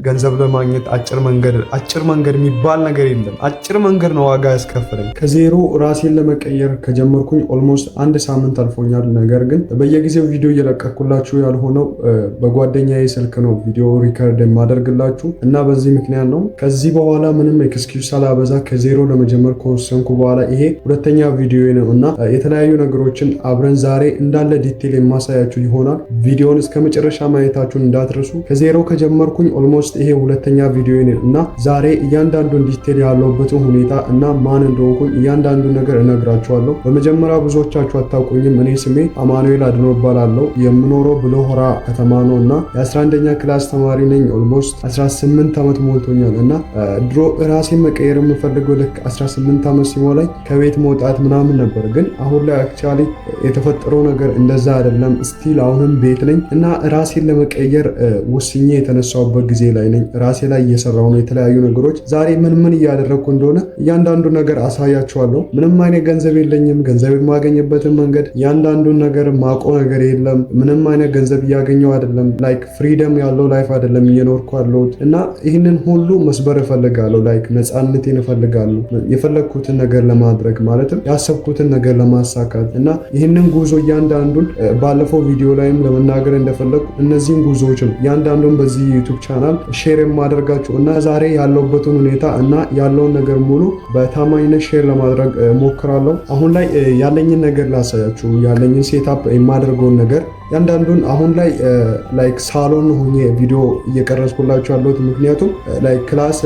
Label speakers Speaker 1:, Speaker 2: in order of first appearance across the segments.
Speaker 1: ገንዘብ ለማግኘት አጭር መንገድ የሚባል ነገር የለም። አጭር መንገድ ነው ዋጋ ያስከፍለኝ። ከዜሮ ራሴን ለመቀየር ከጀመርኩኝ ኦልሞስት 1 ሳምንት አልፎኛል። ነገር ግን በየጊዜው ቪዲዮ እየለቀኩላችሁ ያልሆነው በጓደኛዬ ስልክ ነው ቪዲዮ ሪከርድ የማደርግላችሁ እና በዚህ ምክንያት ነው። ከዚህ በኋላ ምንም ኤክስኪውዝ ሳላበዛ ከዜሮ ለመጀመር ከወሰንኩ በኋላ ይሄ ሁለተኛ ቪዲዮ ነው እና የተለያዩ ነገሮችን አብረን ዛሬ እንዳለ ዲቴል የማሳያችሁ ይሆናል። ቪዲዮን እስከ መጨረሻ ማየታችሁን እንዳትረሱ። ከዜሮ ከጀመርኩኝ ኦልሞስት ይሄ ሁለተኛ ቪዲዮ ነው እና ዛሬ እያንዳንዱን ዲቴል ያለውበትን ሁኔታ እና ማን እንደሆንኩኝ እያንዳንዱን ነገር እነግራችኋለሁ። በመጀመሪያ ብዙዎቻችሁ አታውቁኝም። እኔ ስሜ አማኑኤል አድኖ እባላለሁ። የምኖረው ብሎሆራ ከተማ ነው እና የ11ኛ ክላስ ተማሪ ነኝ። ኦልሞስት 18 ዓመት ሞልቶኛል እና ድሮ ራሴን መቀየር የምፈልገው ልክ 18 ዓመት ሲሞላኝ ከቤት መውጣት ምናምን ነበር። ግን አሁን ላይ አክቹአሊ የተፈጠረው ነገር እንደዛ አይደለም። ስቲል አሁንም ቤት ነኝ እና ራሴን ለመቀየር ወስኜ የተነሳውበት ጊዜ ላይ ነኝ። ራሴ ላይ እየሰራው ነው የተለያዩ ነገሮች። ዛሬ ምን እያደረግኩ እንደሆነ እያንዳንዱ ነገር አሳያችኋለሁ። ምንም አይነት ገንዘብ የለኝም። ገንዘብ የማገኝበትን መንገድ እያንዳንዱን ነገር ማቆ ነገር የለም። ምንም አይነት ገንዘብ እያገኘው አይደለም። ላይክ ፍሪደም ያለው ላይፍ አይደለም እየኖርኩ ያለሁት እና ይህንን ሁሉ መስበር እፈልጋለሁ። ላይክ ነፃነቴን እፈልጋለሁ። የፈለግኩትን ነገር ለማድረግ ማለትም ያሰብኩትን ነገር ለማሳካት እና ይህንን ጉዞ እያንዳንዱን ባለፈው ቪዲዮ ላይም ለመናገር እንደፈለግኩ እነዚህን ጉዞዎች ነው እያንዳንዱን በዚህ ዩቱብ ቻናል ሼር የማደርጋችሁ እና ዛሬ ያለውበትን ሁኔታ እና ያለውን ነገር ሙሉ በታማኝነት ሼር ለማድረግ ሞክራለሁ። አሁን ላይ ያለኝን ነገር ላሳያችሁ። ያለኝን ሴታፕ የማደርገውን ነገር ያንዳንዱን አሁን ላይ ላይክ ሳሎን ሆኜ ቪዲዮ እየቀረጽኩላችሁ ያለሁት ምክንያቱም ላይክ ክላስ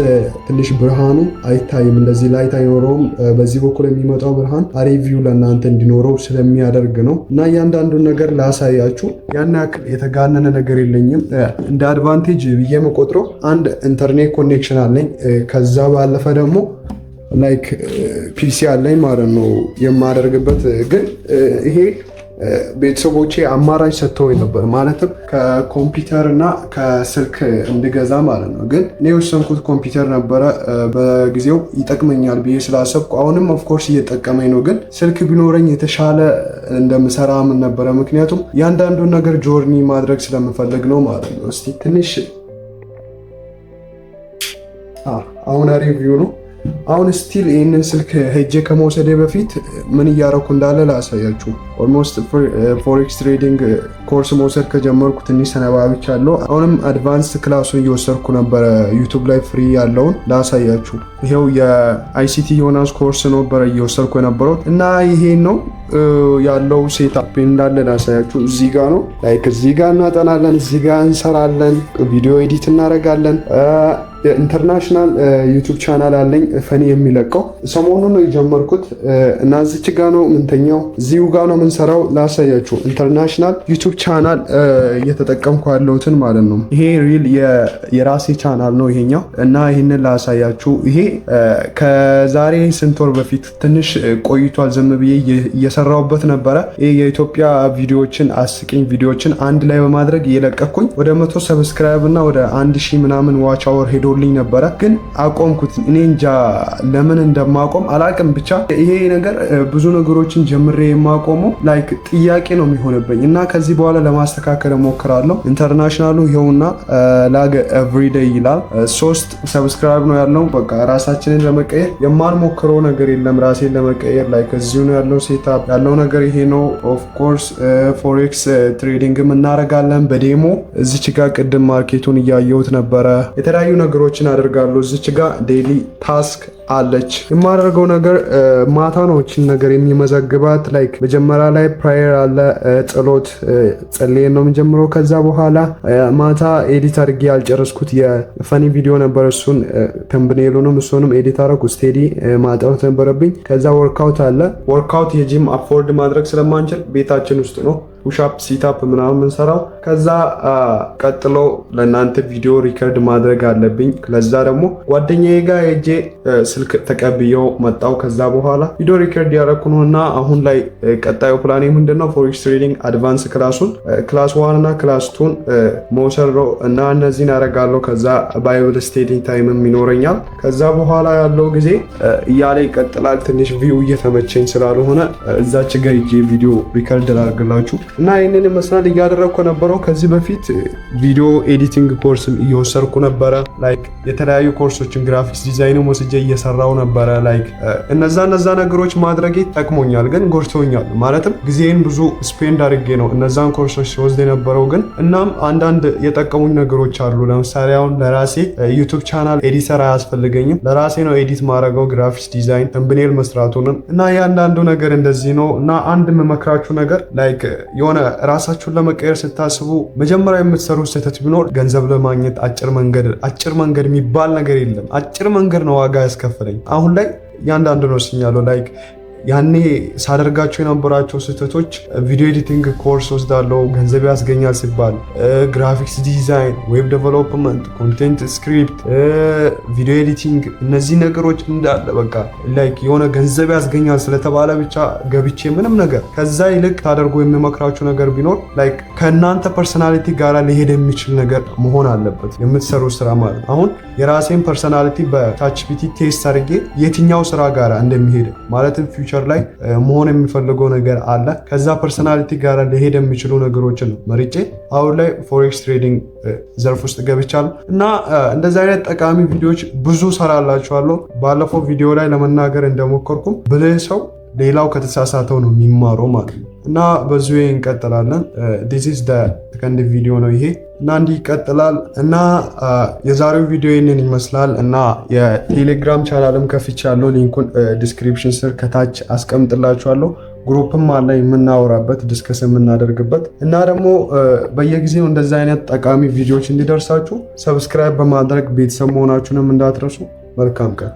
Speaker 1: ትንሽ ብርሃኑ አይታይም፣ እንደዚህ ላይት አይኖረውም። በዚህ በኩል የሚመጣው ብርሃን አሪፍ ቪው ለእናንተ እንዲኖረው ስለሚያደርግ ነው እና እያንዳንዱን ነገር ላሳያችሁ። ያን ያክል የተጋነነ ነገር የለኝም። እንደ አድቫንቴጅ ብዬ የምቆጥረው አንድ ኢንተርኔት ኮኔክሽን አለኝ። ከዛ ባለፈ ደግሞ ላይክ ፒሲ አለኝ ማለት ነው የማደርግበት። ግን ይሄ ቤተሰቦቼ አማራጭ ሰጥተውኝ ነበር፣ ማለትም ከኮምፒውተር እና ከስልክ እንድገዛ ማለት ነው። ግን እኔ የወሰንኩት ኮምፒውተር ነበረ በጊዜው ይጠቅመኛል ብዬ ስላሰብኩ፣ አሁንም ኦፍኮርስ እየጠቀመኝ ነው። ግን ስልክ ቢኖረኝ የተሻለ እንደምሰራ ምን ነበረ፣ ምክንያቱም ያንዳንዱን ነገር ጆርኒ ማድረግ ስለምፈልግ ነው ማለት ነው። እስቲ ትንሽ አሁን ሪቪው ነው። አሁን ስቲል ይህንን ስልክ ሄጄ ከመውሰዴ በፊት ምን እያረኩ እንዳለ ላሳያችሁ። ኦልሞስት ፎሬክስ ትሬዲንግ ኮርስ መውሰድ ከጀመርኩ ትንሽ ሰነባብቻለሁ። አሁንም አድቫንስ ክላሱን እየወሰድኩ ነበረ ዩቱብ ላይ ፍሪ ያለውን ላሳያችሁ። ይሄው የአይሲቲ ዮናስ ኮርስ ነበረ እየወሰድኩ የነበረው እና ይሄን ነው ያለው ሴታፕ እንዳለ ላሳያችሁ። እዚህ ጋር ነው ላይክ እዚህ ጋር እናጠናለን፣ እዚህ ጋር እንሰራለን፣ ቪዲዮ ኤዲት እናደርጋለን። ኢንተርናሽናል ዩቱብ ቻናል አለኝ ፈኒ የሚለቀው ሰሞኑን ነው የጀመርኩት እና እዚች ጋ ነው ምንተኛው፣ እዚሁ ጋ ነው ምንሰራው። ላሳያችሁ ኢንተርናሽናል ዩቱብ ቻናል እየተጠቀምኩ ያለሁትን ማለት ነው። ይሄ ሪል የራሴ ቻናል ነው ይሄኛው እና ይህንን ላሳያችሁ። ይሄ ከዛሬ ስንት ወር በፊት ትንሽ ቆይቷል፣ ዝም ብዬ እየሰራሁበት ነበረ። ይሄ የኢትዮጵያ ቪዲዮዎችን አስቂኝ ቪዲዮዎችን አንድ ላይ በማድረግ እየለቀኩኝ ወደ 100 ሰብስክራይብ እና ወደ 1000 ምናምን ዋች አወር ሄዶ ልኝ ነበረ። ግን አቆምኩት። እኔ እንጃ ለምን እንደማቆም አላቅም። ብቻ ይሄ ነገር ብዙ ነገሮችን ጀምሬ የማቆመው ላይክ ጥያቄ ነው የሚሆንብኝ እና ከዚህ በኋላ ለማስተካከል እሞክራለሁ። ኢንተርናሽናሉ ይኸውና ላግ ኤቭሪዴይ ይላል። 3 ሰብስክራይብ ነው ያለው። በቃ ራሳችንን ለመቀየር የማንሞክረው ነገር የለም። ራሴን ለመቀየር ላይክ እዚሁ ነው ያለው ሴታፕ ያለው ነገር ይሄ ነው። ኦፍ ኮርስ ፎሬክስ ትሬዲንግም እናደርጋለን በዴሞ። እዚች ጋር ቅድም ማርኬቱን እያየሁት ነበረ። የተለያዩ ነገሮችን አደርጋለሁ። እዚች ጋር ዴይሊ ታስክ አለች። የማደርገው ነገር ማታ ነው እቺን ነገር የሚመዘግባት። ላይክ መጀመሪያ ላይ ፕራየር አለ፣ ጸሎት ጸልየን ነው የምንጀምረው። ከዛ በኋላ ማታ ኤዲት አድርጌ ያልጨረስኩት የፈኒ ቪዲዮ ነበር። እሱን ተምብኔሉንም እሱንም ኤዲት አደረኩ። ስቴዲ ማጥራት ነበረብኝ። ከዛ ወርክአውት አለ። ወርክአውት የጂም አፎርድ ማድረግ ስለማንችል ቤታችን ውስጥ ነው ፑሽአፕ ሲታፕ ምናምን የምንሰራው። ከዛ ቀጥሎ ለእናንተ ቪዲዮ ሪከርድ ማድረግ አለብኝ። ለዛ ደግሞ ጓደኛዬ ጋር ሄጄ ስልክ ተቀብየው መጣው። ከዛ በኋላ ቪዲዮ ሪከርድ ያደረኩ ነው እና አሁን ላይ ቀጣዩ ፕላኔ ምንድነው ፎሬክስ ትሬዲንግ አድቫንስ ክላሱን ክላስ 1 እና ክላስ 2 መውሰድ እና እነዚህን አደርጋለሁ። ከዛ ባይብል ስቴዲንግ ታይምም ይኖረኛል። ከዛ በኋላ ያለው ጊዜ እያለ ይቀጥላል። ትንሽ ቪው እየተመቸኝ ስላልሆነ እዛች ጋር ሂጄ ቪዲዮ ሪከርድ ላድርግላችሁ እና ይህንን ይመስላል እያደረግኩ ነበረው። ከዚህ በፊት ቪዲዮ ኤዲቲንግ ኮርስም እየወሰድኩ ነበረ። ላይክ የተለያዩ ኮርሶችን ግራፊክስ ዲዛይን ወስጄ እየሰራው ነበረ። ላይክ እነዛ ነገሮች ማድረጌ ጠቅሞኛል፣ ግን ጎድቶኛል። ማለትም ጊዜን ብዙ ስፔንድ አድርጌ ነው እነዛን ኮርሶች ሲወስድ የነበረው ግን እናም አንዳንድ የጠቀሙኝ ነገሮች አሉ። ለምሳሌ አሁን ለራሴ ዩቱብ ቻናል ኤዲተር አያስፈልገኝም። ለራሴ ነው ኤዲት ማድረገው ግራፊክስ ዲዛይን ተምብኔል መስራቱንም እና ያንዳንዱ ነገር እንደዚህ ነው። እና አንድ የምመክራችሁ ነገር ላይክ የሆነ ራሳችሁን ለመቀየር ስታስቡ መጀመሪያ የምትሰሩት ስህተት ቢኖር ገንዘብ ለማግኘት አጭር መንገድ የሚባል ነገር የለም። አጭር መንገድ ነው ዋጋ ያስከፈለኝ። አሁን ላይ ያንዳንዱ ነው ሲኛለው ላይክ ያኔ ሳደርጋቸው የነበራቸው ስህተቶች ቪዲዮ ኤዲቲንግ ኮርስ ወስዳለው ገንዘብ ያስገኛል ሲባል ግራፊክስ ዲዛይን፣ ዌብ ዴቨሎፕመንት፣ ኮንቴንት ስክሪፕት፣ ቪዲዮ ኤዲቲንግ እነዚህ ነገሮች እንዳለ በቃ ላይክ የሆነ ገንዘብ ያስገኛል ስለተባለ ብቻ ገብቼ ምንም ነገር ከዛ ይልቅ ታደርጎ የሚመክራችሁ ነገር ቢኖር ላይክ ከእናንተ ፐርሰናሊቲ ጋር ሊሄድ የሚችል ነገር መሆን አለበት የምትሰሩ ስራ ማለት። አሁን የራሴን ፐርሰናሊቲ በቻትጂፒቲ ቴስት አድርጌ የትኛው ስራ ጋር እንደሚሄድ ማለትም ፊውቸር ላይ መሆን የሚፈልገው ነገር አለ። ከዛ ፐርሰናሊቲ ጋር ሊሄድ የሚችሉ ነገሮችን መርጬ አሁን ላይ ፎሬክስ ትሬዲንግ ዘርፍ ውስጥ ገብቻለሁ እና እንደዚህ አይነት ጠቃሚ ቪዲዮዎች ብዙ ሰራላችኋለሁ። ባለፈው ቪዲዮ ላይ ለመናገር እንደሞከርኩም ብልህ ሰው ሌላው ከተሳሳተው ነው የሚማረው ማለት ነው እና በዚሁ እንቀጥላለን። this is the second ቪዲዮ ነው ይሄ እና እንዲህ ይቀጥላል እና የዛሬው ቪዲዮ ይህንን ይመስላል እና የቴሌግራም ቻናልም ከፍቻለሁ። ሊንኩን ዲስክሪፕሽን ስር ከታች አስቀምጥላችኋለሁ። ግሩፕም አለ የምናወራበት ዲስከስ የምናደርግበት እና ደግሞ በየጊዜው እንደዚህ አይነት ጠቃሚ ቪዲዮዎች እንዲደርሳችሁ ሰብስክራይብ በማድረግ ቤተሰብ መሆናችሁንም እንዳትረሱ። መልካም ቀን።